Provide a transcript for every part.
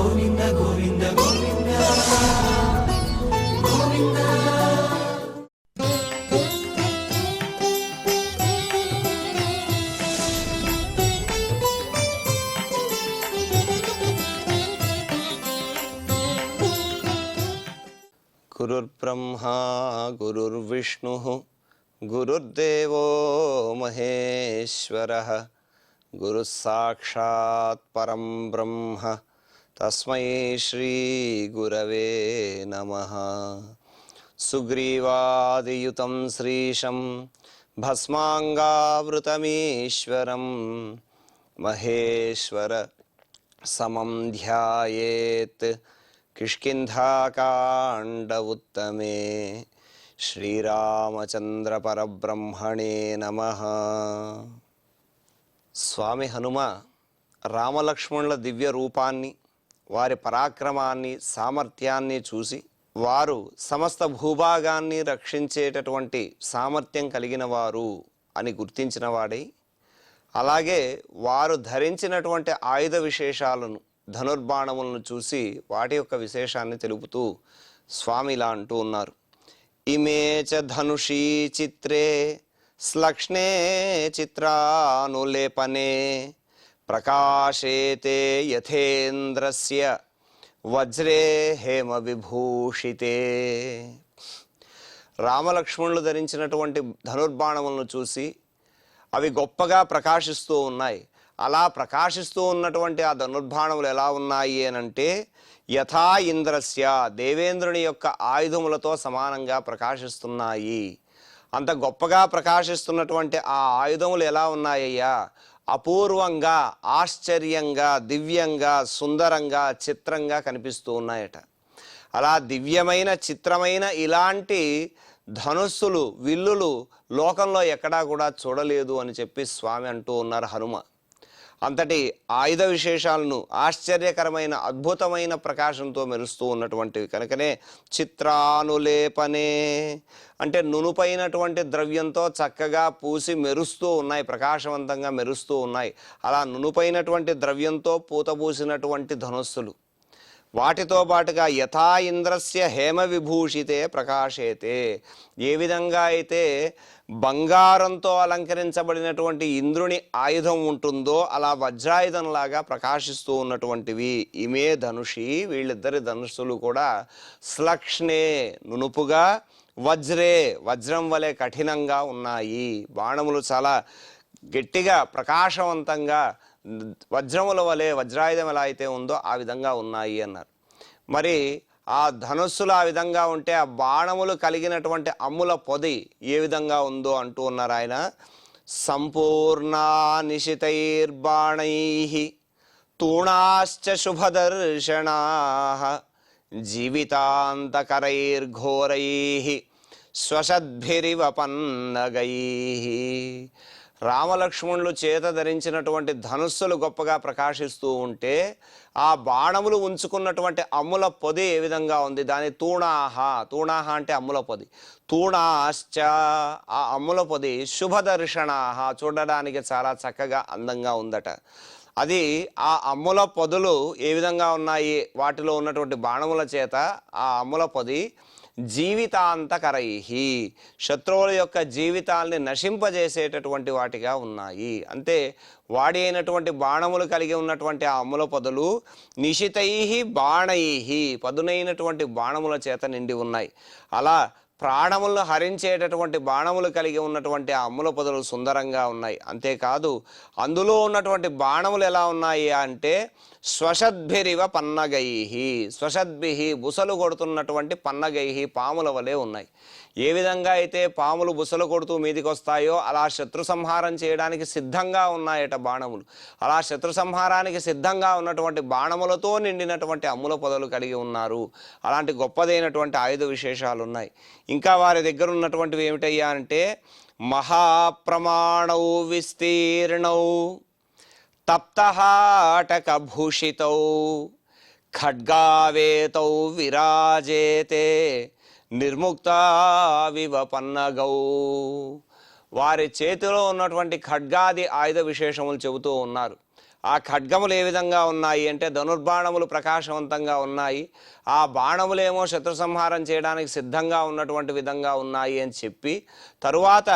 గోవింద గోవింద గోవింద గోవింద. గురుర్బ్రహ్మా గురుర్విష్ణుః గురుర్దేవో మహేశ్వరః గురుః సాక్షాత్ పరం బ్రహ్మ తస్మై శ్రీ గురవే నమః. సుగ్రీవాదియుతం శ్రీశం భస్మాంగావృతమీశ్వరం మహేశ్వర సమం ధ్యాయేత్ కిష్కింధాకాండ ఉత్తమే. శ్రీరామచంద్ర పరబ్రహ్మణే నమః. స్వామి హనుమ రామలక్ష్మణుల దివ్య రూపాన్ని, వారి పరాక్రమాన్ని, సామర్థ్యాన్ని చూసి వారు సమస్త భూభాగాన్ని రక్షించేటటువంటి సామర్థ్యం కలిగిన వారు అని గుర్తించిన వాడై, అలాగే వారు ధరించినటువంటి ఆయుధ విశేషాలను, ధనుర్బాణములను చూసి వాటి యొక్క విశేషాన్ని తెలుపుతూ స్వామి ఇలా అంటూ ఉన్నారు. ఇమే చ ధనుషీ చిత్రే శ్లక్ష్ణే చిత్రానులేపనే ప్రకాశేతే యథేంద్రస్య వజ్రే హేమ విభూషితే. రామలక్ష్మణులు ధరించినటువంటి ధనుర్బాణములను చూసి అవి గొప్పగా ప్రకాశిస్తూ ఉన్నాయి. అలా ప్రకాశిస్తూ ఉన్నటువంటి ఆ ధనుర్బాణములు ఎలా ఉన్నాయి అనంటే యథా ఇంద్రస్య, దేవేంద్రుని యొక్క ఆయుధములతో సమానంగా ప్రకాశిస్తున్నాయి. అంత గొప్పగా ప్రకాశిస్తున్నటువంటి ఆ ఆయుధములు ఎలా ఉన్నాయ్యా? అపూర్వంగా, ఆశ్చర్యంగా, దివ్యంగా, సుందరంగా, చిత్రంగా కనిపిస్తూ ఉన్నాయట. అలా దివ్యమైన, చిత్రమైన ఇలాంటి ధనుస్సులు, విల్లులు లోకంలో ఎక్కడా కూడా చూడలేదు అని చెప్పి స్వామి అంటూ ఉన్నారు హనుమ. అంతటి ఆయుధ విశేషాలను ఆశ్చర్యకరమైన, అద్భుతమైన ప్రకాశంతో మెరుస్తూ ఉన్నటువంటివి కనుకనే చిత్రానులేపనే అంటే నునుపైనటువంటి ద్రవ్యంతో చక్కగా పూసి మెరుస్తూ ఉన్నాయి, ప్రకాశవంతంగా మెరుస్తూ ఉన్నాయి. అలా నునుపైనటువంటి ద్రవ్యంతో పూతపూసినటువంటి ధనుస్సులు, వాటితో పాటుగా యథా ఇంద్రస్య హేమ విభూషితే ప్రకాశేతే, ఏ విధంగా అయితే బంగారంతో అలంకరించబడినటువంటి ఇంద్రుని ఆయుధం ఉంటుందో అలా వజ్రాయుధంలాగా ప్రకాశిస్తూ ఉన్నటువంటివి. ఇమే ధనుషి, వీళ్ళిద్దరి ధనుస్సులు కూడా శ్లక్ష్ణే నునుపుగా, వజ్రే వజ్రం వలె కఠినంగా ఉన్నాయి. బాణములు చాలా గట్టిగా, ప్రకాశవంతంగా వజ్రముల వలె, వజ్రాయుధం ఎలా అయితే ఉందో ఆ విధంగా ఉన్నాయి అన్నారు. మరి ఆ ధనుస్సులు ఆ విధంగా ఉంటే ఆ బాణములు కలిగినటువంటి అమ్ముల పొది ఏ విధంగా ఉందో అంటూ ఉన్నారు ఆయన. సంపూర్ణా నిశితైర్బాణైః తూణాశ్చ శుభదర్శనాః జీవితాంతకరైర్ఘోరైః స్వశద్భిరివ పన్నగైః. రామలక్ష్మణులు చేత ధరించినటువంటి ధనుస్సులు గొప్పగా ప్రకాశిస్తూ ఉంటే ఆ బాణములు ఉంచుకున్నటువంటి అమ్ముల పొది ఏ విధంగా ఉంది? దాని తూణాహ, తూణాహ అంటే అమ్ముల పొది. తూణాశ్చ, ఆ అమ్ముల పొది శుభదర్శనాహ, చూడడానికి చాలా చక్కగా అందంగా ఉందట. అది ఆ అమ్ముల పొదులు ఏ విధంగా ఉన్నాయి? వాటిలో ఉన్నటువంటి బాణముల చేత ఆ అమ్ముల పొది జీవితాంతకరైః, శత్రువుల యొక్క జీవితాల్ని నశింపజేసేటటువంటి వాటిగా ఉన్నాయి. అంతే, వాడి అయినటువంటి బాణములు కలిగి ఉన్నటువంటి ఆ అమ్ముల పొదలు నిశితైః బాణైః, పదునైనటువంటి బాణముల చేత నిండి ఉన్నాయి. అలా ప్రాణములను హరించేటటువంటి బాణములు కలిగి ఉన్నటువంటి ఆ అమ్ముల పొదలు సుందరంగా ఉన్నాయి. అంతేకాదు అందులో ఉన్నటువంటి బాణములు ఎలా ఉన్నాయి అంటే స్వశద్భిరివ పన్నగైః, స్వశద్భిః బుసలు కొడుతున్నటువంటి పన్నగైః, పాముల వలె ఉన్నాయి. ఏ విధంగా అయితే పాములు బుసలు కొడుతూ మీదికి వస్తాయో అలా శత్రు సంహారం చేయడానికి సిద్ధంగా ఉన్నాయట బాణములు. అలా శత్రు సంహారానికి సిద్ధంగా ఉన్నటువంటి బాణములతో నిండినటువంటి అమ్ముల పొదలు కలిగి ఉన్నారు. అలాంటి గొప్పదైనటువంటి ఆయుధ విశేషాలు ఉన్నాయి. ఇంకా వారి దగ్గర ఉన్నటువంటివి ఏమిటయ్యా అంటే మహాప్రమాణౌ విస్తీర్ణౌ తప్తహాటకభూషితౌ ఖడ్గావేతౌ విరాజేతే నిర్ముక్త వివ పన్నగౌ. వారి చేతిలో ఉన్నటువంటి ఖడ్గాది ఆయుధ విశేషములు చెబుతూ ఉన్నారు. ఆ ఖడ్గములు ఏ విధంగా ఉన్నాయి అంటే ధనుర్బాణములు ప్రకాశవంతంగా ఉన్నాయి, ఆ బాణములేమో శత్రు సంహారం చేయడానికి సిద్ధంగా ఉన్నటువంటి విధంగా ఉన్నాయి అని చెప్పి, తరువాత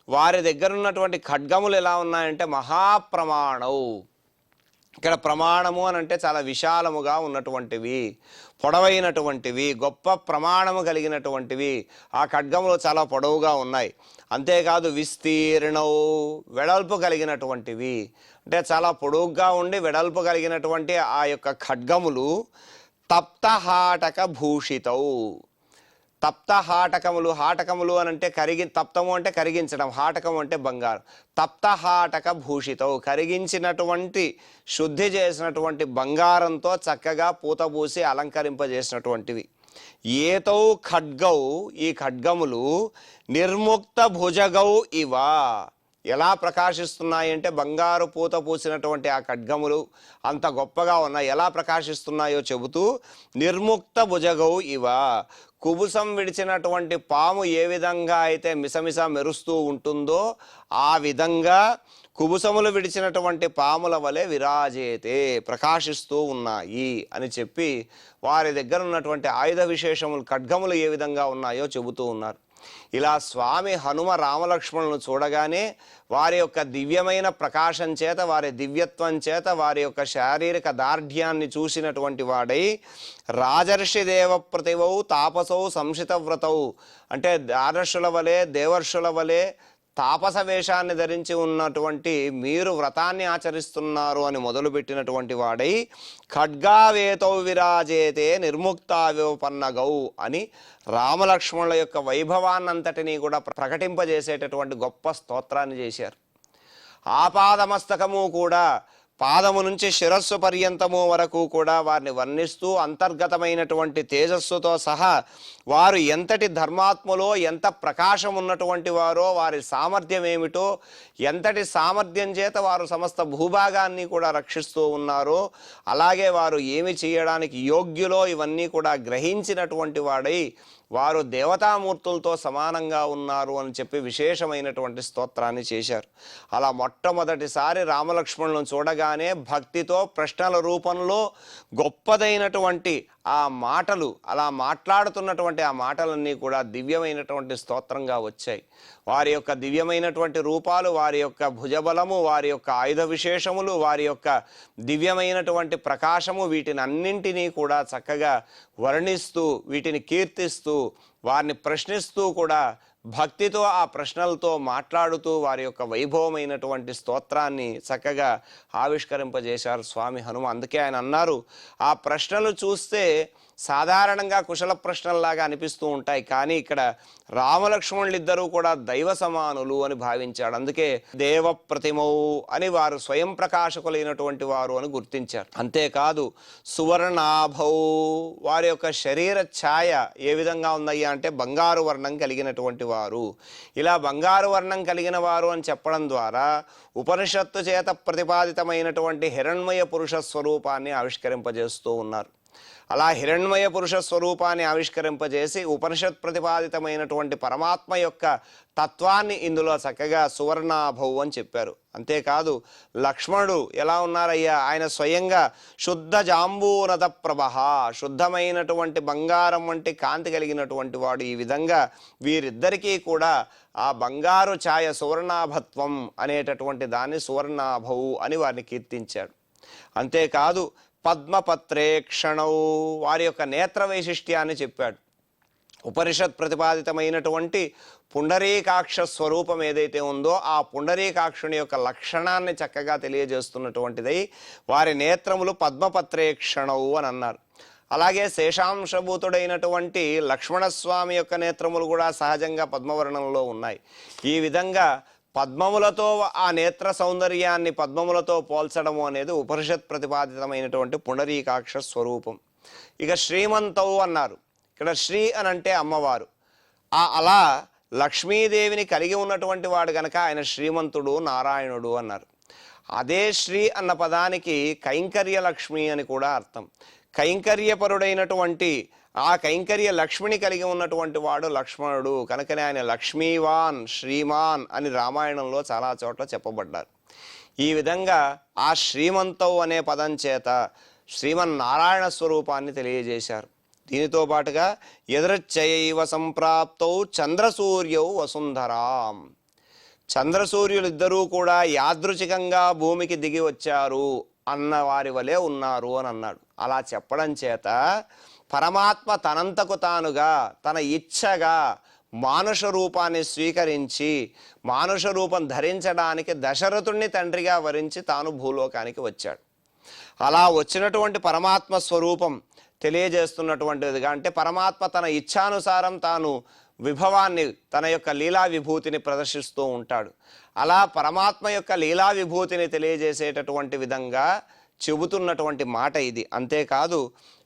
వారి దగ్గర ఉన్నటువంటి ఖడ్గములు ఎలా ఉన్నాయంటే మహాప్రమాణవు. ఇక్కడ ప్రమాణము అని అంటే చాలా విశాలముగా ఉన్నటువంటివి, పొడవైనటువంటివి, గొప్ప ప్రమాణము కలిగినటువంటివి. ఆ ఖడ్గములు చాలా పొడవుగా ఉన్నాయి. అంతేకాదు విస్తీర్ణవు, వెడల్పు కలిగినటువంటివి. అంటే చాలా పొడుగ్గా ఉండి వెడల్పు కలిగినటువంటి ఆ యొక్క ఖడ్గములు తప్తహాటక భూషితవు. తప్త హాటకములు, హాటకములు అని అంటే తప్తము అంటే కరిగించడం, హాటకము అంటే బంగారం. తప్త హాటక భూషితవు, కరిగించినటువంటి శుద్ధి చేసినటువంటి బంగారంతో చక్కగా పూతపూసి అలంకరింపజేసినటువంటివి. ఏతౌ ఖడ్గౌ, ఈ ఖడ్గములు నిర్ముక్త భుజగౌ ఇవ, ఎలా ప్రకాశిస్తున్నాయి అంటే బంగారు పూత పూసినటువంటి ఆ ఖడ్గములు అంత గొప్పగా ఉన్నాయి. ఎలా ప్రకాశిస్తున్నాయో చెబుతూ నిర్ముక్త భుజగౌ ఇవ, కుబుసం విడిచినటువంటి పాము ఏ విధంగా అయితే మిసమిస మెరుస్తూ ఉంటుందో ఆ విధంగా కుబుసములు విడిచినటువంటి పాముల వలె విరాజేతే, ప్రకాశిస్తూ ఉన్నాయి అని చెప్పి వారి దగ్గర ఉన్నటువంటి ఆయుధ విశేషములు ఖడ్గములు ఏ విధంగా ఉన్నాయో చెబుతూ ఉన్నారు. ఇలా స్వామి హనుమ రామలక్ష్మణులను చూడగానే వారి యొక్క దివ్యమైన ప్రకాశం చేత, వారి దివ్యత్వం చేత, వారి యొక్క శారీరక దార్ఢ్యాన్ని చూసినటువంటి వాడై రాజర్షి దేవప్రతివౌ తాపసౌ సంశితవ్రతౌ, అంటే రాజర్షుల వలె దేవర్షుల వలె తాపస వేషాన్ని ధరించి ఉన్నటువంటి మీరు వ్రతాన్ని ఆచరిస్తున్నారు అని మొదలుపెట్టినటువంటి వాడై ఖడ్గావేతౌ విరాజేతే నిర్ముక్తావ్యోపన్నగౌ అని రామలక్ష్మణుల యొక్క వైభవాన్నంతటినీ కూడా ప్రకటింపజేసేటటువంటి గొప్ప స్తోత్రాన్ని చేశారు. ఆపాదమస్తకము కూడా, పాదము నుంచి శిరస్సు పర్యంతము వరకు కూడా వారిని వర్ణిస్తూ అంతర్గతమైనటువంటి తేజస్సుతో సహా వారు ఎంతటి ధర్మాత్ములో, ఎంత ప్రకాశం ఉన్నటువంటి వారో, వారి సామర్థ్యం ఏమిటో, ఎంతటి సామర్థ్యం చేత వారు సమస్త భూభాగాన్ని కూడా రక్షిస్తూ ఉన్నారో, అలాగే వారు ఏమి చేయడానికి యోగ్యులో ఇవన్నీ కూడా గ్రహించినటువంటి వాడై వారు దేవతామూర్తులతో సమానంగా ఉన్నారు అని చెప్పి విశేషమైనటువంటి స్తోత్రాన్ని చేశారు. అలా మొట్టమొదటిసారి రామలక్ష్మణులను చూడగానే భక్తితో ప్రశ్నల రూపంలో గొప్పదైనటువంటి ఆ మాటలు, అలా మాట్లాడుతున్నటువంటి ఆ మాటలన్నీ కూడా దివ్యమైనటువంటి స్తోత్రంగా వచ్చాయి. వారి యొక్క దివ్యమైనటువంటి రూపాలు, వారి యొక్క భుజబలము, వారి యొక్క ఆయుధ విశేషములు, వారి యొక్క దివ్యమైనటువంటి ప్రకాశము, వీటిని అన్నింటినీ కూడా చక్కగా వర్ణిస్తూ, వీటిని కీర్తిస్తూ, వారిని ప్రశ్నిస్తూ కూడా భక్తితో ఆ ప్రశ్నలతో మాట్లాడుతూ వారి యొక్క వైభవమైనటువంటి స్తోత్రాన్ని చక్కగా ఆవిష్కరింపజేశారు స్వామి హనుమ. అందుకే ఆయన అన్నారు, ఆ ప్రశ్నలు చూస్తే సాధారణంగా కుశల ప్రశ్నల్లాగా అనిపిస్తూ ఉంటాయి, కానీ ఇక్కడ రామలక్ష్మణులిద్దరూ కూడా దైవ సమానులు అని భావించాడు. అందుకే దేవ ప్రతిమౌ అని వారు స్వయం ప్రకాశకులైనటువంటి వారు అని గుర్తించారు. అంతేకాదు సువర్ణాభౌ, వారి యొక్క శరీర ఛాయ ఏ విధంగా ఉందయ్యా అంటే బంగారు వర్ణం కలిగినటువంటి వారు. ఇలా బంగారు వర్ణం కలిగిన వారు అని చెప్పడం ద్వారా ఉపనిషత్తు చేత ప్రతిపాదితమైనటువంటి హిరణ్మయ పురుష స్వరూపాన్ని ఆవిష్కరింపజేస్తూ ఉన్నారు. అలా హిరణ్మయ పురుష స్వరూపాన్ని ఆవిష్కరింపజేసి ఉపనిషత్ ప్రతిపాదితమైనటువంటి పరమాత్మ యొక్క తత్వాన్ని ఇందులో చక్కగా సువర్ణాభౌ అని చెప్పారు. అంతేకాదు లక్ష్మణుడు ఎలా ఉన్నారయ్యా, ఆయన స్వయంగా శుద్ధ జాంబూనద ప్రభ, శుద్ధమైనటువంటి బంగారం వంటి కాంతి కలిగినటువంటి వాడు. ఈ విధంగా వీరిద్దరికీ కూడా ఆ బంగారు ఛాయ సువర్ణాభత్వం అనేటటువంటి దాన్ని సువర్ణాభౌ అని వారిని కీర్తించాడు. అంతేకాదు పద్మపత్రేక్షణౌ, వారి యొక్క నేత్ర వైశిష్ట్యాన్ని చెప్పాడు. ఉపనిషత్ ప్రతిపాదితమైనటువంటి పుండరీకాక్ష స్వరూపం ఏదైతే ఉందో ఆ పుండరీకాక్షుని యొక్క లక్షణాన్ని చక్కగా తెలియజేస్తున్నటువంటిదై వారి నేత్రములు పద్మపత్రేక్షణౌ అని అన్నారు. అలాగే శేషాంశభూతుడైనటువంటి లక్ష్మణస్వామి యొక్క నేత్రములు కూడా సహజంగా పద్మవర్ణంలో ఉన్నాయి. ఈ విధంగా పద్మములతో ఆ నేత్ర సౌందర్యాన్ని పద్మములతో పోల్చడము అనేది ఉపనిషత్ ప్రతిపాదితమైనటువంటి పుండరీకాక్ష స్వరూపం. ఇక శ్రీమంతౌ అన్నారు. ఇక్కడ శ్రీ అని అంటే అమ్మవారు. అలా లక్ష్మీదేవిని కలిగి ఉన్నటువంటి వాడు గనక ఆయన శ్రీమంతుడు, నారాయణుడు అన్నారు. అదే శ్రీ అన్న పదానికి కైంకర్య లక్ష్మి అని కూడా అర్థం. కైంకర్యపరుడైనటువంటి ఆ కైంకర్య లక్ష్మిని కలిగి ఉన్నటువంటి వాడు లక్ష్మణుడు. కనుకనే ఆయన లక్ష్మీవాన్ శ్రీమాన్ అని రామాయణంలో చాలా చోట్ల చెప్పబడ్డారు. ఈ విధంగా ఆ శ్రీమంతౌ అనే పదం చేత శ్రీమన్నారాయణ స్వరూపాన్ని తెలియజేశారు. దీనితో పాటుగా యదృచ్ఛయైవ సంప్రాప్తౌ చంద్రసూర్యౌ వసుంధరాం, చంద్రసూర్యులిద్దరూ కూడా యాదృచికంగా భూమికి దిగి వచ్చారు అన్న వారి వలె ఉన్నారు అని అన్నాడు. అలా చెప్పడం చేత పరమాత్మ తనంతకు తానుగా తన ఇచ్ఛగా మానుష రూపాన్ని స్వీకరించి మానుష రూపం ధరించడానికి దశరథుణ్ణి తండ్రిగా వరించి తాను భూలోకానికి వచ్చాడు. అలా వచ్చినటువంటి పరమాత్మ స్వరూపం తెలియజేస్తున్నటువంటిదిగా, అంటే పరమాత్మ తన ఇచ్ఛానుసారం తాను విభవాన్ని తన యొక్క లీలా విభూతిని ప్రదర్శిస్తూ ఉంటాడు. అలా పరమాత్మ యొక్క లీలా విభూతిని తెలియజేసేటటువంటి విధంగా చెబుతున్నటువంటి మాట ఇది. అంతేకాదు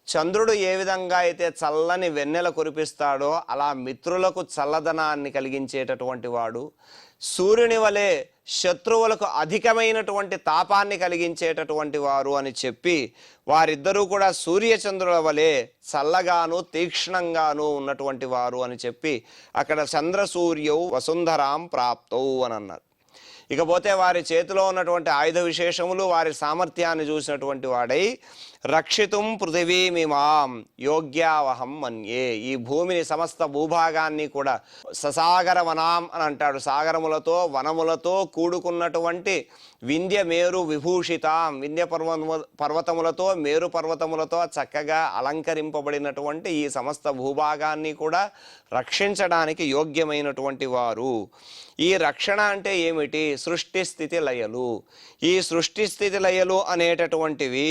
చంద్రుడు ఏ విధంగా అయితే చల్లని వెన్నెల కురిపిస్తాడో అలా మిత్రులకు చల్లదనాన్ని కలిగించేటటువంటి వాడు, సూర్యుని వలె శత్రువులకు అధికమైనటువంటి తాపాన్ని కలిగించేటటువంటి వారు అని చెప్పి వారిద్దరూ కూడా సూర్యచంద్రుల వలె చల్లగాను తీక్ష్ణంగాను ఉన్నటువంటి వారు అని చెప్పి అక్కడ చంద్రసూర్యౌ వసుంధరాం ప్రాప్తౌ అని అన్నారు. ఇకపోతే వారి చేతిలో ఉన్నటువంటి ఆయుధ విశేషములు వారి సామర్థ్యాన్ని చూసినటువంటి వాడై రక్షితుం పృథివీమిమాం యోగ్యావహం మన్యే, ఈ భూమిని సమస్త భూభాగాన్ని కూడా ససాగర వనాం అని అంటాడు. సాగరములతో వనములతో కూడుకున్నటువంటి వింధ్య మేరు విభూషితాం, వింధ్య పర్వతములతో మేరు పర్వతములతో చక్కగా అలంకరింపబడినటువంటి ఈ సమస్త భూభాగాన్ని కూడా రక్షించడానికి యోగ్యమైనటువంటి వారు. ఈ రక్షణ అంటే ఏమిటి? సృష్టి స్థితి లయలు. ఈ సృష్టి స్థితి లయలు అనేటటువంటివి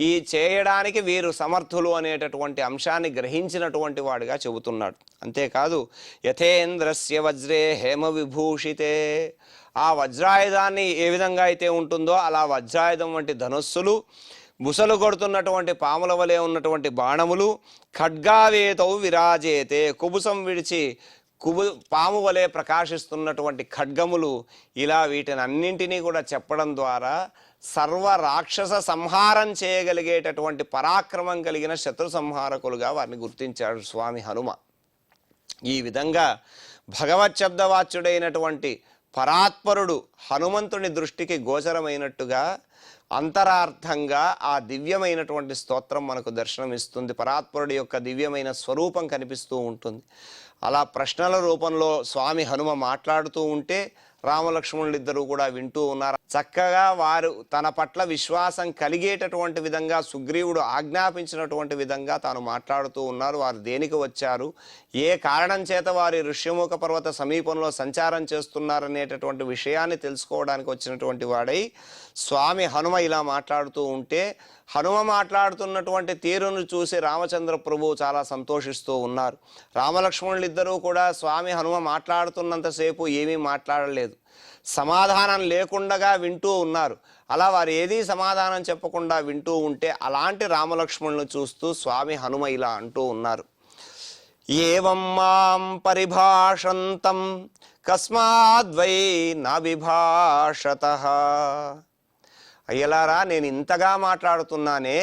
ఈ చేయడానికి వీరు సమర్థులు అనేటటువంటి అంశాన్ని గ్రహించినటువంటి వాడిగా చెబుతున్నాడు. అంతేకాదు యథేంద్రస్య వజ్రే హేమ విభూషితే, ఆ వజ్రాయుధాన్ని ఏ విధంగా అయితే ఉంటుందో అలా వజ్రాయుధం వంటి ధనుస్సులు, బుసలు కొడుతున్నటువంటి పాముల వలె ఉన్నటువంటి బాణములు, ఖడ్గావేతౌ విరాజేతే, కుబుసం విడిచి పాము వలె ప్రకాశిస్తున్నటువంటి ఖడ్గములు, ఇలా వీటిని అన్నింటినీ కూడా చెప్పడం ద్వారా సర్వ రాక్షస సంహారం చేయగలిగేటటువంటి పరాక్రమం కలిగిన శత్రు సంహారకులుగా వారిని గుర్తించాడు స్వామి హనుమ. ఈ విధంగా భగవత్ శబ్దవాచ్యుడైనటువంటి పరాత్పరుడు హనుమంతుని దృష్టికి గోచరమైనట్టుగా అంతరార్థంగా ఆ దివ్యమైనటువంటి స్తోత్రం మనకు దర్శనమిస్తుంది. పరాత్పరుడి యొక్క దివ్యమైన స్వరూపం కనిపిస్తూ ఉంటుంది. అలా ప్రశ్నల రూపంలో స్వామి హనుమ మాట్లాడుతూ ఉంటే రామలక్ష్మణులిద్దరూ కూడా వింటూ ఉన్నారు. చక్కగా వారు తన పట్ల విశ్వాసం కలిగేటటువంటి విధంగా సుగ్రీవుడు ఆజ్ఞాపించినటువంటి విధంగా తాను మాట్లాడుతూ ఉన్నారు. వారు దేనికి వచ్చారు, ఏ కారణం చేత వారి ఋష్యముఖ పర్వత సమీపంలో సంచారం చేస్తున్నారనేటటువంటి విషయాన్ని తెలుసుకోవడానికి వచ్చినటువంటి వాడై స్వామి హనుమ ఇలా మాట్లాడుతూ ఉంటే హనుమ మాట్లాడుతున్నటువంటి తీరును చూసి రామచంద్ర ప్రభువు చాలా సంతోషిస్తూ ఉన్నారు. రామలక్ష్మణులిద్దరూ కూడా స్వామి హనుమ మాట్లాడుతున్నంతసేపు ఏమీ మాట్లాడలేదు, సమాధానం లేకుండా వింటూ ఉన్నారు. అలా వారు ఏదీ సమాధానం చెప్పకుండా వింటూ ఉంటే అలాంటి రామలక్ష్మణులను చూస్తూ స్వామి హనుమ ఇలా అంటూ ఉన్నారు. ఏవం మాం పరిభాషంతం కస్మాద్వై నవిభాషతః, అయ్యలారా నేను ఇంతగా మాట్లాడుతున్నానే,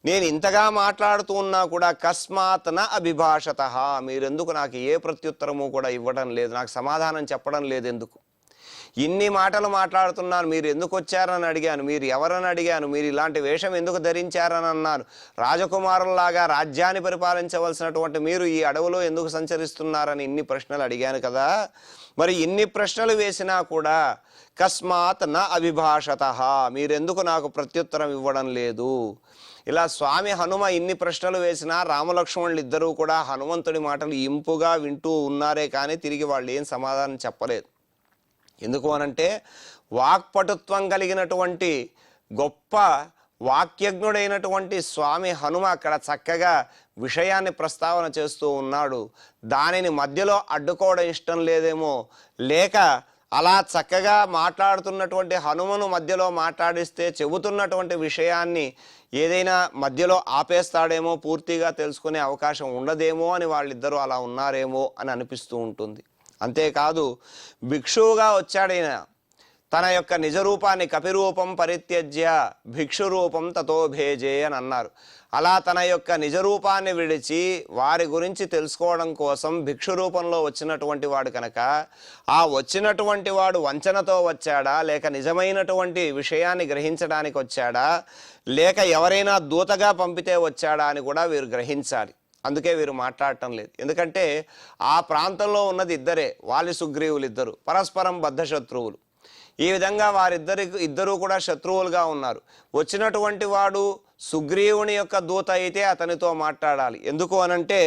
నేను ఇంతగా మాట్లాడుతూ ఉన్నా కూడా కస్మాత్ న అభిభాషతః, మీరెందుకు నాకు ఏ ప్రత్యుత్తరము కూడా ఇవ్వడం లేదు, నాకు సమాధానం చెప్పడం లేదు ఎందుకు? ఇన్ని మాటలు మాట్లాడుతున్నాను, మీరు ఎందుకు వచ్చారని అడిగాను, మీరు ఎవరని అడిగాను, మీరు ఇలాంటి వేషం ఎందుకు ధరించారని అన్నాను, రాజకుమారుల్లాగా రాజ్యాన్ని పరిపాలించవలసినటువంటి మీరు ఈ అడవిలో ఎందుకు సంచరిస్తున్నారని ఇన్ని ప్రశ్నలు అడిగాను కదా. మరి ఇన్ని ప్రశ్నలు వేసినా కూడా కస్మాత్ న అభిభాషతః, మీరెందుకు నాకు ప్రత్యుత్తరం ఇవ్వడం లేదు? ఇలా స్వామి హనుమ ఇన్ని ప్రశ్నలు వేసినా రామలక్ష్మణులు ఇద్దరూ కూడా హనుమంతుడి మాటలు ఇంపుగా వింటూ ఉన్నారే కానీ తిరిగి వాళ్ళు ఏం సమాధానం చెప్పలేదు. ఎందుకు అనంటే వాక్పటుత్వం కలిగినటువంటి గొప్ప వాక్యజ్ఞుడైనటువంటి స్వామి హనుమ అక్కడ చక్కగా విషయాన్ని ప్రస్తావన చేస్తూ ఉన్నాడు. దానిని మధ్యలో అడ్డుకోవడం ఇష్టం లేదేమో, లేక అలా చక్కగా మాట్లాడుతున్నటువంటి హనుమను మధ్యలో మాట్లాడిస్తే చెబుతున్నటువంటి విషయాన్ని ఏదైనా మధ్యలో ఆపేస్తాడేమో, పూర్తిగా తెలుసుకునే అవకాశం ఉండదేమో అని వాళ్ళిద్దరూ అలా ఉన్నారేమో అని అనిపిస్తూ ఉంటుంది. అంతేకాదు భిక్షువుగా వచ్చాడైనా తన యొక్క నిజరూపాన్ని కపిరూపం పరిత్యజ్య భిక్షు రూపం తతో భేజే అని అన్నారు. అలా తన యొక్క నిజరూపాన్ని విడిచి వారి గురించి తెలుసుకోవడం కోసం భిక్షు రూపంలో వచ్చినటువంటి వాడు కనుక ఆ వచ్చినటువంటి వాడు వంచనతో వచ్చాడా, లేక నిజమైనటువంటి విషయాన్ని గ్రహించడానికి వచ్చాడా, లేక ఎవరైనా దూతగా పంపితే వచ్చాడా అని కూడా వీరు గ్రహించాలి. అందుకే వీరు మాట్లాడటం లేదు. ఎందుకంటే ఆ ప్రాంతంలో ఉన్నది ఇద్దరే, వాలి సుగ్రీవులు ఇద్దరు పరస్పరం బద్ధ శత్రువులు. ఈ విధంగా ఇద్దరూ కూడా శత్రువులుగా ఉన్నారు. వచ్చినటువంటి వాడు సుగ్రీవుని యొక్క దూత అయితే అతనితో మాట్లాడాలి. ఎందుకు అనంటే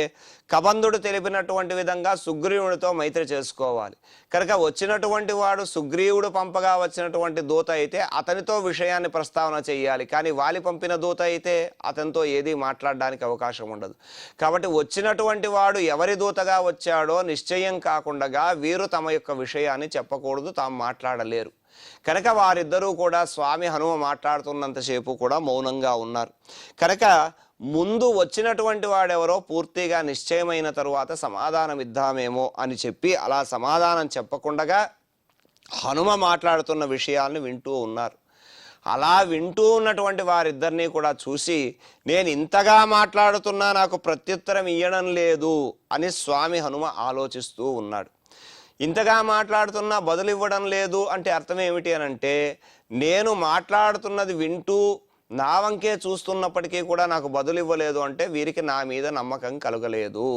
కబంధుడు తెలిపినటువంటి విధంగా సుగ్రీవునితో మైత్రి చేసుకోవాలి కనుక వచ్చినటువంటి వాడు సుగ్రీవుడు పంపగా వచ్చినటువంటి దూత అయితే అతనితో విషయాన్ని ప్రస్తావన చేయాలి. కానీ వాలి పంపిన దూత అయితే అతనితో ఏదీ మాట్లాడడానికి అవకాశం ఉండదు. కాబట్టి వచ్చినటువంటి వాడు ఎవరి దూతగా వచ్చాడో నిశ్చయం కాకుండా వీరు తమ యొక్క విషయాన్ని చెప్పకూడదు, తాము మాట్లాడలేరు. కనుక వారిద్దరూ కూడా స్వామి హనుమ మాట్లాడుతున్నంతసేపు కూడా మౌనంగా ఉన్నారు. కనుక ముందు వచ్చినటువంటి వాడెవరో పూర్తిగా నిశ్చయమైన తరువాత సమాధానం ఇద్దామేమో అని చెప్పి అలా సమాధానం చెప్పకుండా హనుమ మాట్లాడుతున్న విషయాలను వింటూ ఉన్నారు. అలా వింటూ ఉన్నటువంటి వారిద్దరినీ కూడా చూసి నేను ఇంతగా మాట్లాడుతున్నా నాకు ప్రత్యుత్తరం ఇయ్యడం లేదు అని స్వామి హనుమ ఆలోచిస్తూ ఉన్నాడు. ఇంతగా మాట్లాడుతున్నా బదులు ఇవ్వడం లేదు అంటే అర్థం ఏమిటి అనంటే నేను మాట్లాడుతున్నది వింటూ నా వంకే చూస్తున్నప్పటికీ కూడా నాకు బదులు ఇవ్వలేదు అంటే వీరికి నా మీద నమ్మకం కలగలేదు.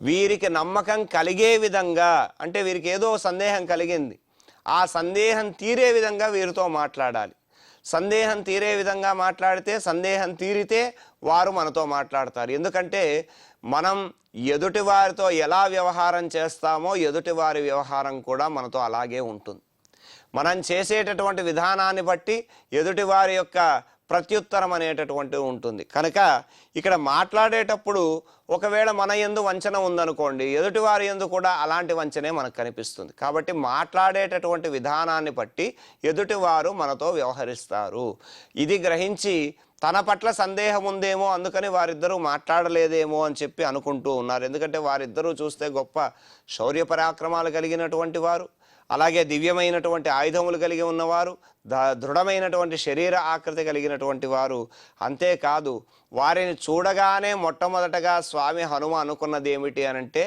వీరికి నమ్మకం కలిగే విధంగా అంటే వీరికి ఏదో సందేహం కలిగింది, ఆ సందేహం తీరే విధంగా వీరితో మాట్లాడాలి. సందేహం తీరే విధంగా మాట్లాడితే సందేహం తీరితే వారు మనతో మాట్లాడతారు. ఎందుకంటే మనం ఎదుటి వారితో ఎలా వ్యవహారం చేస్తామో ఎదుటి వారి వ్యవహారం కూడా మనతో అలాగే ఉంటుంది. మనం చేసేటటువంటి విధానాన్ని బట్టి ఎదుటి వారి యొక్క ప్రత్యుత్తరం అనేటటువంటిది ఉంటుంది. కనుక ఇక్కడ మాట్లాడేటప్పుడు ఒకవేళ మన యందు వంచన ఉందనుకోండి, ఎదుటి వారి యందు కూడా అలాంటి వంచనే మనకు కనిపిస్తుంది. కాబట్టి మాట్లాడేటటువంటి విధానాన్ని బట్టి ఎదుటివారు మనతో వ్యవహరిస్తారు. ఇది గ్రహించి తన పట్ల సందేహం ఉందేమో అందుకని వారిద్దరూ మాట్లాడలేదేమో అని చెప్పి అనుకుంటూ ఉన్నారు. ఎందుకంటే వారిద్దరూ చూస్తే గొప్ప శౌర్య పరాక్రమాలు కలిగినటువంటి వారు, అలాగే దివ్యమైనటువంటి ఆయుధములు కలిగి ఉన్నవారు, దృఢమైనటువంటి శరీర ఆకృతి కలిగినటువంటి వారు. అంతేకాదు వారిని చూడగానే మొట్టమొదటగా స్వామి హనుమ అనుకున్నది ఏమిటి అనంటే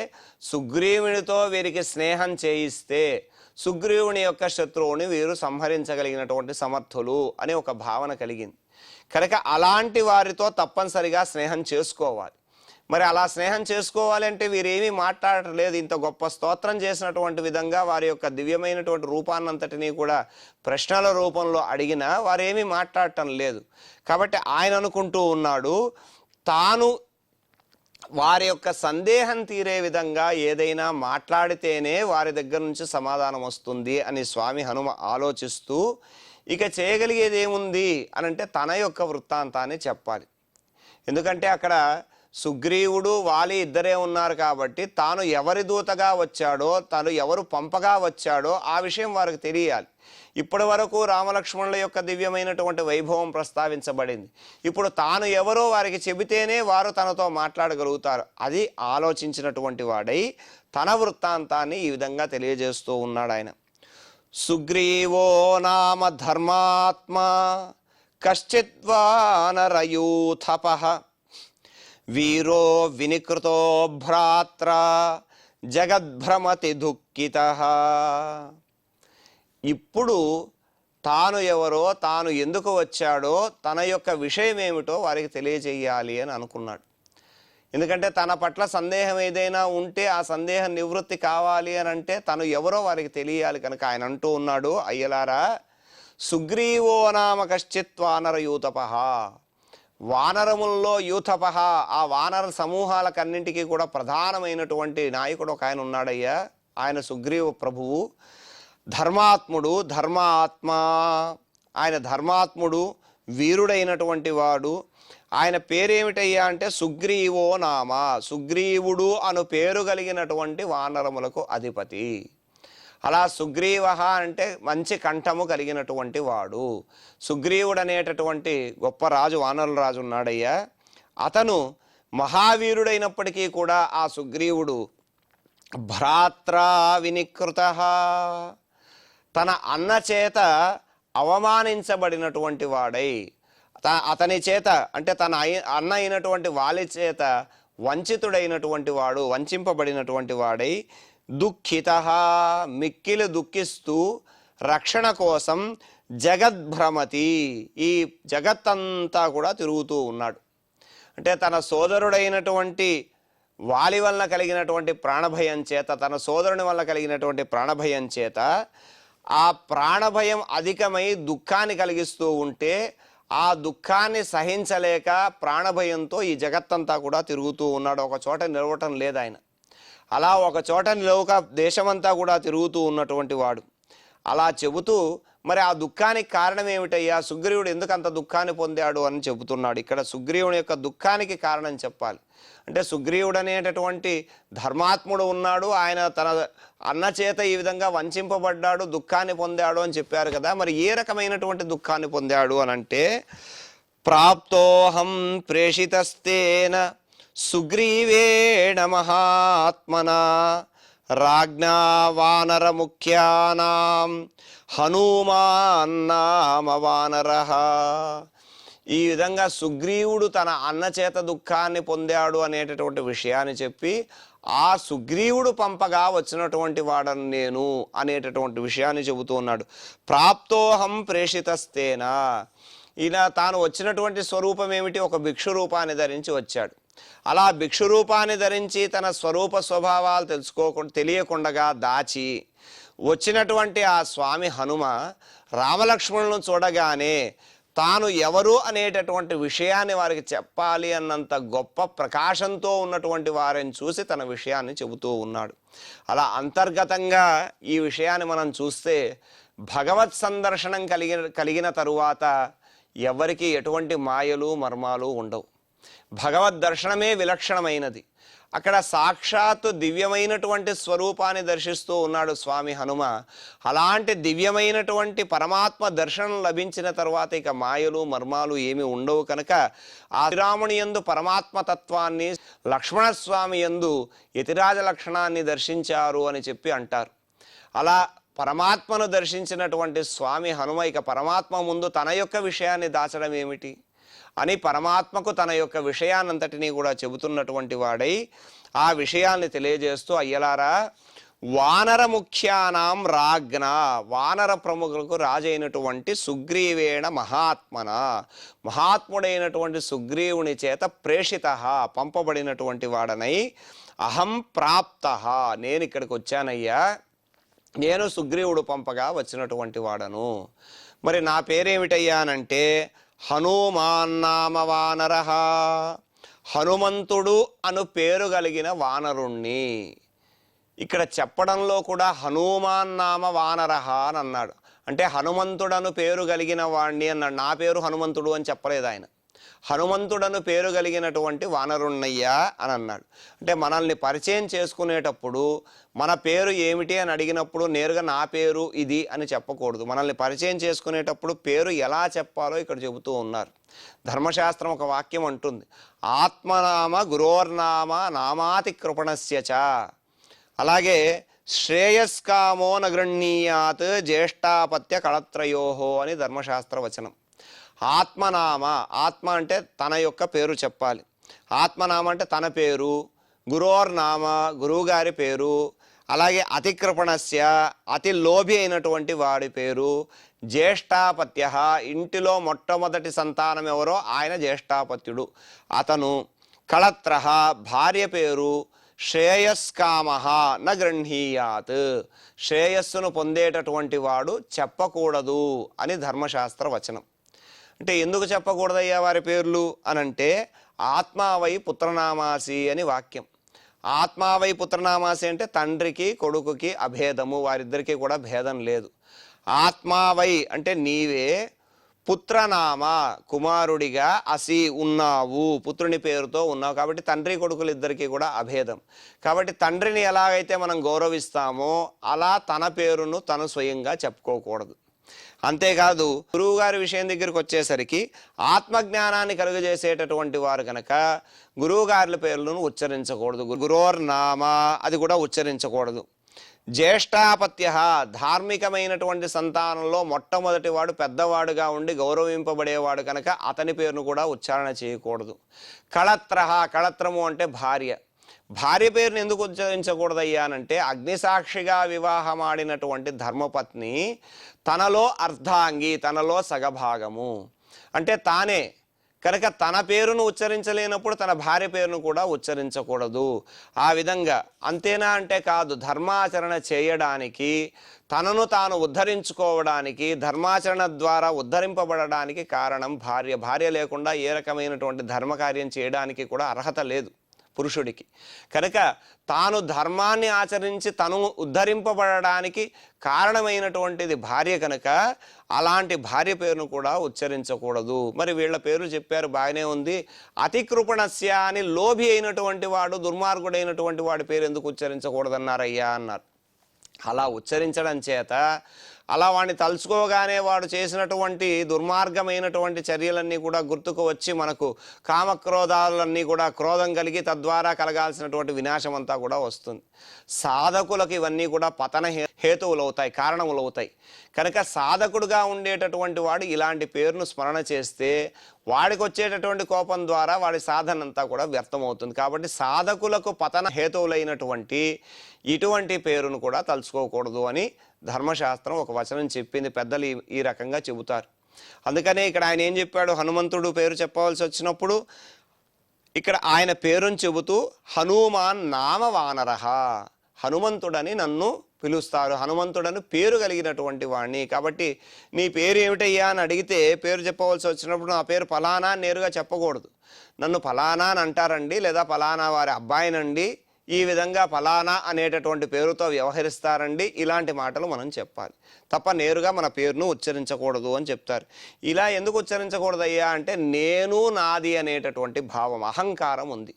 సుగ్రీవునితో వీరికి స్నేహం చేయిస్తే సుగ్రీవుని యొక్క శత్రువుని వీరు సంహరించగలిగినటువంటి సమర్థులు అనే ఒక భావన కలిగింది. కనుక అలాంటి వారితో తప్పనిసరిగా స్నేహం చేసుకోవాలి. మరి అలా స్నేహం చేసుకోవాలి అంటే వీరేమీ మాట్లాడలేదు. ఇంత గొప్ప స్తోత్రం చేసినటువంటి విధంగా వారి యొక్క దివ్యమైనటువంటి రూపాన్నంతటినీ కూడా ప్రశ్నల రూపంలో అడిగినా వారేమీ మాట్లాడటం లేదు. కాబట్టి ఆయన అనుకుంటూ ఉన్నాడు తాను వారి యొక్క సందేహం తీరే విధంగా ఏదైనా మాట్లాడితేనే వారి దగ్గర నుంచి సమాధానం వస్తుంది అని స్వామి హనుమ ఆలోచిస్తూ ఇక చేయగలిగేది ఏముంది అనంటే తన యొక్క వృత్తాంతాన్ని చెప్పాలి. ఎందుకంటే అక్కడ సుగ్రీవుడు వాలి ఇద్దరే ఉన్నారు కాబట్టి తాను ఎవరి దూతగా వచ్చాడో తను ఎవరు పంపగా వచ్చాడో ఆ విషయం వారికి తెలియాలి. ఇప్పటి వరకు రామలక్ష్మణుల యొక్క దివ్యమైనటువంటి వైభవం ప్రస్తావించబడింది. ఇప్పుడు తాను ఎవరో వారికి చెబితేనే వారు తనతో మాట్లాడగలుగుతారు. అది ఆలోచించినటువంటి వాడై తన వృత్తాంతాన్ని ఈ విధంగా తెలియజేస్తూ ఉన్నాడు ఆయన. సుగ్రీవో నామ ధర్మాత్మా కశ్చిద్వానరయూథపః వీరో వినికృతో భ్రాత్ర జగద్భ్రమతి దుఃఖితః. ఇప్పుడు తాను ఎవరో తాను ఎందుకు వచ్చాడో తన యొక్క విషయం ఏమిటో వారికి తెలియజేయాలి అని అనుకున్నాడు. ఎందుకంటే తన పట్ల సందేహం ఏదైనా ఉంటే ఆ సందేహం నివృత్తి కావాలి అని అంటే తను ఎవరో వారికి తెలియాలి. కనుక ఆయన అంటూ ఉన్నాడు అయ్యలారా సుగ్రీవో నామ కశ్చిత్ వానర యూథపః. వానరముల్లో యూథపః ఆ వానర సమూహాలకన్నింటికీ కూడా ప్రధానమైనటువంటి నాయకుడు ఒక ఆయన ఉన్నాడయ్యా. ఆయన సుగ్రీవ ప్రభువు, ధర్మాత్ముడు, ధర్మాత్మ. ఆయన ధర్మాత్ముడు, వీరుడైనటువంటి వాడు. ఆయన పేరేమిటయ్యా అంటే సుగ్రీవో నామ, సుగ్రీవుడు అను పేరు కలిగినటువంటి వానరములకు అధిపతి. అలా సుగ్రీవ అంటే మంచి కంఠము కలిగినటువంటి వాడు. సుగ్రీవుడు అనేటటువంటి గొప్ప రాజు, వానరుల రాజు ఉన్నాడయ్యా. అతను మహావీరుడైనప్పటికీ కూడా ఆ సుగ్రీవుడు భ్రాత్రా వినికృత, తన అన్న చేత అవమానించబడినటువంటి వాడై, అతని చేత అంటే తన అన్న అయినటువంటి వాలి చేత వంచితుడైనటువంటి వాడు, వంచింపబడినటువంటి వాడై, దుఃఖిత మిక్కిలి దుఃఖిస్తూ రక్షణ కోసం జగద్భ్రమతి, ఈ జగత్తంతా కూడా తిరుగుతూ ఉన్నాడు. అంటే తన సోదరుడైనటువంటి వాలి వలన కలిగినటువంటి ప్రాణభయం చేత, తన సోదరుని వల్ల కలిగినటువంటి ప్రాణభయం చేత ఆ ప్రాణభయం అధికమై దుఃఖాన్ని కలిగిస్తూ ఉంటే ఆ దుఃఖాన్ని సహించలేక ప్రాణభయంతో ఈ జగత్తంతా కూడా తిరుగుతూ ఉన్నాడు. ఒక చోట నిలవటం లేదు ఆయన. అలా ఒక చోట నిలవక దేశమంతా కూడా తిరుగుతూ ఉన్నటువంటి వాడు. అలా చెబుతూ మరి ఆ దుఃఖానికి కారణం ఏమిటయ్యా, సుగ్రీవుడు ఎందుకు అంత దుఃఖాన్ని పొందాడు అని చెబుతున్నాడు. ఇక్కడ సుగ్రీవుని యొక్క దుఃఖానికి కారణం చెప్పాలి. అంటే సుగ్రీవుడు అనేటటువంటి ధర్మాత్ముడు ఉన్నాడు, ఆయన తన అన్న చేత ఈ విధంగా వంచింపబడ్డాడు, దుఃఖాన్ని పొందాడు అని చెప్పారు కదా. మరి ఏ రకమైనటువంటి దుఃఖాన్ని పొందాడు అని అంటే, ప్రాప్తోహం ప్రేషితస్తేన సుగ్రీవేణ మహాత్మనా రాజ్ఞా వానర ముఖ్యానాం హనుమాన్నామ వానరః. ఈ విధంగా సుగ్రీవుడు తన అన్న చేత దుఃఖాన్ని పొందాడు అనేటటువంటి విషయాన్ని చెప్పి, ఆ సుగ్రీవుడు పంపగా వచ్చినటువంటి వాడను నేను అనేటటువంటి విషయాన్ని చెబుతూ ఉన్నాడు. ప్రాప్తోహం ప్రేషితస్తేనా, ఇలా తాను వచ్చినటువంటి స్వరూపం ఏమిటి, ఒక భిక్షు రూపాన్ని ధరించి వచ్చాడు. అలా భిక్షు రూపాన్ని ధరించి తన స్వరూప స్వభావాలు తెలియకుండా దాచి వచ్చినటువంటి ఆ స్వామి హనుమ రామలక్ష్మణులను చూడగానే తాను ఎవరు అనేటటువంటి విషయాన్ని వారికి చెప్పాలి అన్నంత గొప్ప ప్రకాశంతో ఉన్నటువంటి వారిని చూసి తన విషయాన్ని చెబుతూ ఉన్నాడు. అలా అంతర్గతంగా ఈ విషయాన్ని మనం చూస్తే భగవత్ సందర్శనం కలిగిన తరువాత ఎవరికి ఎటువంటి మాయలు మర్మాలు ఉండవు. భగవద్ దర్శనమే విలక్షణమైనది. అక్కడ సాక్షాత్తు దివ్యమైనటువంటి స్వరూపాన్ని దర్శిస్తూ ఉన్నాడు స్వామి హనుమ. అలాంటి దివ్యమైనటువంటి పరమాత్మ దర్శనం లభించిన తర్వాత ఇక మాయలు మర్మాలు ఏమి ఉండవు కనుక ఆ శ్రీరాముని యందు పరమాత్మ తత్వాన్ని, లక్ష్మణస్వామి యందు యతిరాజ లక్షణాన్ని దర్శించారు అని చెప్పి అంటారు. అలా పరమాత్మను దర్శించినటువంటి స్వామి హనుమ ఇక పరమాత్మ ముందు తన యొక్క విషయాన్ని దాచడం ఏమిటి అని పరమాత్మకు తన యొక్క విషయాన్నంతటినీ కూడా చెబుతున్నటువంటి వాడై ఆ విషయాన్ని తెలియజేస్తూ, అయ్యలారా, వానర ముఖ్యానాం రాజ్ఞ, వానర ప్రముఖులకు రాజైనటువంటి సుగ్రీవేణ మహాత్మన, మహాత్ముడైనటువంటి సుగ్రీవుని చేత ప్రేషిత, పంపబడినటువంటి వాడనై, అహం ప్రాప్త, నేను ఇక్కడికి వచ్చానయ్యా, నేను సుగ్రీవుడు పంపగా వచ్చినటువంటి వాడను. మరి నా పేరేమిటయ్యా అనంటే హనుమాన్నామ వానరః, హనుమంతుడు అను పేరు కలిగిన వానరుణ్ణి. ఇక్కడ చెప్పడంలో కూడా హనుమాన్నామ వానరః అని అన్నాడు. అంటే హనుమంతుడను పేరు కలిగిన వాణ్ణి అన్నాడు. నా పేరు హనుమంతుడు అని చెప్పలేదు ఆయన. హనుమంతుడను పేరు కలిగినటువంటి వానరుణ్ణయ్యా అని అన్నాడు. అంటే మనల్ని పరిచయం చేసుకునేటప్పుడు మన పేరు ఏమిటి అని అడిగినప్పుడు నేరుగా నా పేరు ఇది అని చెప్పకూడదు. మనల్ని పరిచయం చేసుకునేటప్పుడు పేరు ఎలా చెప్పాలో ఇక్కడ చెబుతూ ఉన్నారు. ధర్మశాస్త్రం ఒక వాక్యం అంటుంది, ఆత్మనామ గురోర్నామ నామాతి కృపణస్యచ. అలాగే శ్రేయస్కామో నగృణీయాత్ జ్యేష్ఠాపత్య కళత్రయోహో అని ధర్మశాస్త్ర వచనం. ఆత్మనామ, ఆత్మ అంటే తన యొక్క పేరు చెప్పాలి. ఆత్మనామ అంటే తన పేరు, గురోర్నామ గురువుగారి పేరు, అలాగే అతికృపణస్య అతి లోభి అయినటువంటి వాడి పేరు, జ్యేష్ఠాపత్య ఇంటిలో మొట్టమొదటి సంతానం ఎవరో ఆయన జ్యేష్ఠాపత్యుడు అతను, కళత్ర భార్య పేరు, శ్రేయస్కామ న గృహీయాత్ శ్రేయస్సును పొందేటటువంటి వాడు చెప్పకూడదు అని ధర్మశాస్త్ర వచనం. అంటే ఎందుకు చెప్పకూడదయ్యా వారి పేర్లు అనంటే, ఆత్మావై పుత్రనామాసి అని వాక్యం. ఆత్మావై పుత్రనామాసి అంటే తండ్రికి కొడుకుకి అభేదము, వారిద్దరికీ కూడా భేదం లేదు. ఆత్మావై అంటే నీవే, పుత్రనామ కుమారుడిగా అసి ఉన్నావు, పుత్రుని పేరుతో ఉన్నావు. కాబట్టి తండ్రి కొడుకులు ఇద్దరికీ కూడా అభేదం. కాబట్టి తండ్రిని ఎలాగైతే మనం గౌరవిస్తామో అలా తన పేరును తను స్వయంగా చెప్పుకోకూడదు. అంతేకాదు గురువుగారి విషయం దగ్గరికి వచ్చేసరికి ఆత్మజ్ఞానాన్ని కలుగజేసేటటువంటి వారు కనుక గురువుగారుల పేర్లను ఉచ్చరించకూడదు. గురోర్నామ అది కూడా ఉచ్చరించకూడదు. జ్యేష్ఠాపత్య, ధార్మికమైనటువంటి సంతానంలో మొట్టమొదటి వాడు పెద్దవాడుగా ఉండి గౌరవింపబడేవాడు కనుక అతని పేరును కూడా ఉచ్చారణ చేయకూడదు. కళత్ర, కళత్రము అంటే భార్య. భార్య పేరుని ఎందుకు ఉచ్చరించకూడదయ్యానంటే అగ్నిసాక్షిగా వివాహమాడినటువంటి ధర్మపత్ని తనలో అర్ధాంగి, తనలో సగభాగము అంటే తానే కనుక తన పేరును ఉచ్చరించలేనప్పుడు తన భార్య పేరును కూడా ఉచ్చరించకూడదు. ఆ విధంగా అంతేనా అంటే కాదు, ధర్మాచరణ చేయడానికి, తనను తాను ఉద్ధరించుకోవడానికి, ధర్మాచరణ ద్వారా ఉద్ధరింపబడడానికి కారణం భార్య. భార్య లేకుండా ఏ రకమైనటువంటి ధర్మకార్యం చేయడానికి కూడా అర్హత లేదు పురుషుడికి. కనుక తాను ధర్మాన్ని ఆచరించి తను ఉద్ధరింపబడడానికి కారణమైనటువంటిది భార్య కనుక అలాంటి భార్య పేరును కూడా ఉచ్చరించకూడదు. మరి వీళ్ళ పేర్లు చెప్పారు, బాగానే ఉంది. అతికృపణస్య అని లోభి అయినటువంటి వాడు, దుర్మార్గుడైనటువంటి వాడి పేరు ఎందుకు ఉచ్చరించకూడదన్నారయ్యా అన్నారు. అలా ఉచ్చరించడం చేత అలా వాడిని తలుచుకోగానే వాడు చేసినటువంటి దుర్మార్గమైనటువంటి చర్యలన్నీ కూడా గుర్తుకు వచ్చి మనకు కామక్రోధాలన్నీ కూడా క్రోధం కలిగి తద్వారా కలగాల్సినటువంటి వినాశం అంతా కూడా వస్తుంది. సాధకులకు ఇవన్నీ కూడా పతన హేతువులవుతాయి, కారణములవుతాయి. కనుక సాధకుడుగా ఉండేటటువంటి వాడు ఇలాంటి పేరును స్మరణ చేస్తే వాడికి వచ్చేటటువంటి కోపం ద్వారా వాడి సాధన అంతా కూడా వ్యర్థమవుతుంది. కాబట్టి సాధకులకు పతన హేతువులైనటువంటి ఇటువంటి పేరును కూడా తలుచుకోకూడదు అని ధర్మశాస్త్రం ఒక వచనం చెప్పింది. పెద్దలు ఈ రకంగా చెబుతారు. అందుకనే ఇక్కడ ఆయన ఏం చెప్పాడు, హనుమంతుడు పేరు చెప్పవలసి వచ్చినప్పుడు ఇక్కడ ఆయన పేరుని చెబుతూ హనుమాన్ నామ వానరః, హనుమంతుడని నన్ను పిలుస్తారు, హనుమంతుడని పేరు కలిగినటువంటి వాణ్ణి. కాబట్టి నీ పేరు ఏమిటయ్యా అని అడిగితే పేరు చెప్పవలసి వచ్చినప్పుడు నా పేరు ఫలానా నేరుగా చెప్పకూడదు. నన్ను ఫలానా అని అంటారండి, లేదా ఫలానా వారి అబ్బాయినండి, ఈ విధంగా ఫలానా అనేటటువంటి పేరుతో వ్యవహరిస్తారండి, ఇలాంటి మాటలు మనం చెప్పాలి తప్ప నేరుగా మన పేరును ఉచ్చరించకూడదు అని చెప్తారు. ఇలా ఎందుకు ఉచ్చరించకూడదయ్యా అంటే నేను నాది అనేటటువంటి భావం, అహంకారం ఉంది.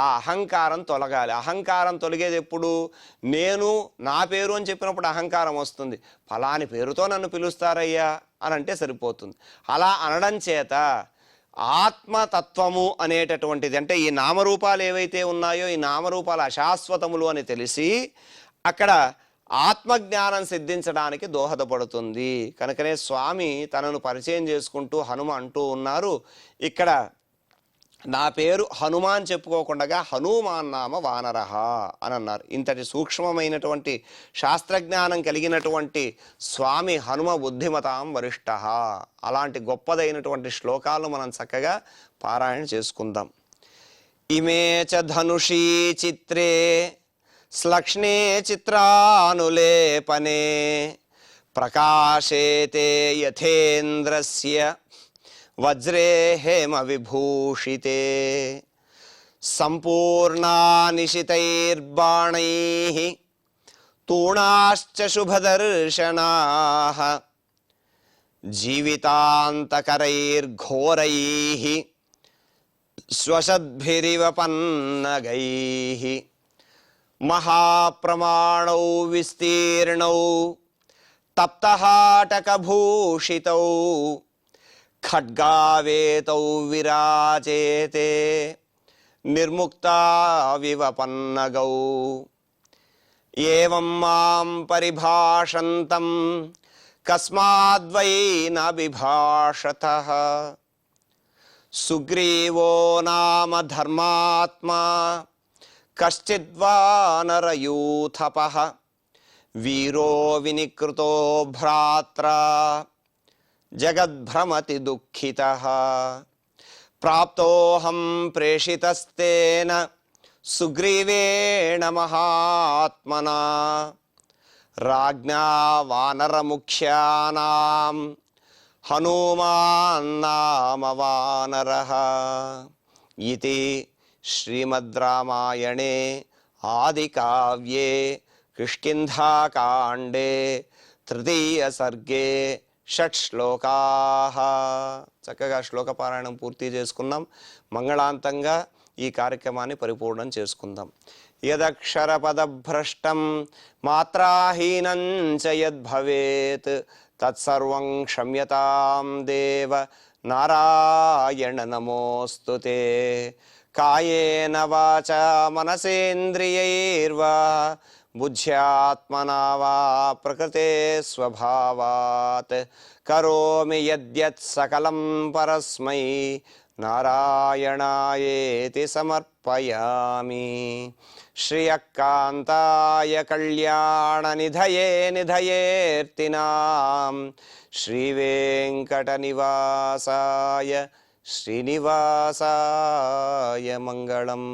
ఆ అహంకారం తొలగాలి. అహంకారం తొలగేది ఎప్పుడు? నేను నా పేరు అని చెప్పినప్పుడు అహంకారం వస్తుంది. ఫలాని పేరుతో నన్ను పిలుస్తారయ్యా అని అంటే సరిపోతుంది. అలా అనడం చేత ఆత్మతత్వము అనేటటువంటిది, అంటే ఈ నామరూపాలు ఏవైతే ఉన్నాయో ఈ నామరూపాలు అశాశ్వతములు అని తెలిసి అక్కడ ఆత్మజ్ఞానం సిద్ధించడానికి దోహదపడుతుంది. కనుకనే స్వామి తనను పరిచయం చేసుకుంటూ హనుమ అంటూ ఉన్నారు, ఇక్కడ నా పేరు హనుమాన్ చెప్పుకోకుండా హనుమాన్ నామ వానరః అని అన్నారు. ఇంతటి సూక్ష్మమైనటువంటి శాస్త్రజ్ఞానం కలిగినటువంటి స్వామి హనుమ బుద్ధిమతాం వరిష్ఠః. అలాంటి గొప్పదైనటువంటి శ్లోకాలను మనం చక్కగా పారాయణ చేసుకుందాం. ఇమే చ ధనుషీ చిత్రే శ్లక్ష్ణే చిత్రానులేపనే ప్రకాశేతే యథేంద్రస్య వజ్రే హేమ విభూషితే సంపూర్ణా నిశితైర్బాణైః తూణాశ్చ శుభదర్శనాః జీవితాంతకరైర్ఘోరైః స్వశద్భిరివ పన్నగైః మహాప్రమాణౌ విస్తీర్ణౌ తప్తహాటకభూషితౌ ఖడ్గావేతౌ విరాజేతే నిర్ముక్తావివ పన్నగౌ ఏవం మాం పరిభాషంతం కస్మాద్వై న బిభాషతః సుగ్రీవో నామ ధర్మాత్మా కశ్చిద్వానరయూథపః వీరో వినికృతో భ్రాత్రా జగద్భ్రమతి దుఃఖితః ప్రాప్తోహం ప్రేషితస్తేన సుగ్రీవేణ మహాత్మనా రాజ్ఞా వానరముఖ్యానాం హనుమాన్నామ వానరః. ఇతి శ్రీమద్ రామాయణే ఆదికావ్యే కిష్కింధాకాండే తృతీయ సర్గే షట్శ్లోకాః. చక్కగా శ్లోక పారాయణం పూర్తి చేసుకున్నాం. మంగళాంతంగా ఈ కార్యక్రమాన్ని పరిపూర్ణం చేసుకుందాం. యదక్షరపదభ్రష్టం మాత్రాహీనం చ యద్భవేత్ తత్సర్వం క్షమ్యతాం దేవ నారాయణ నమోస్తుతే. కాయేన వాచా మనసేంద్రియైర్వా బుద్ధ్యాత్మనా వా ప్రకృతే స్వభావాత్ కరోమి యద్యత్ సకలం పరస్మై నారాయణాయేతి సమర్పయామి. శ్రియకాంతాయ కళ్యాణనిధయే నిధయేర్తినాం శ్రీవేంకటనివాసాయ శ్రీనివాసాయ మంగళం.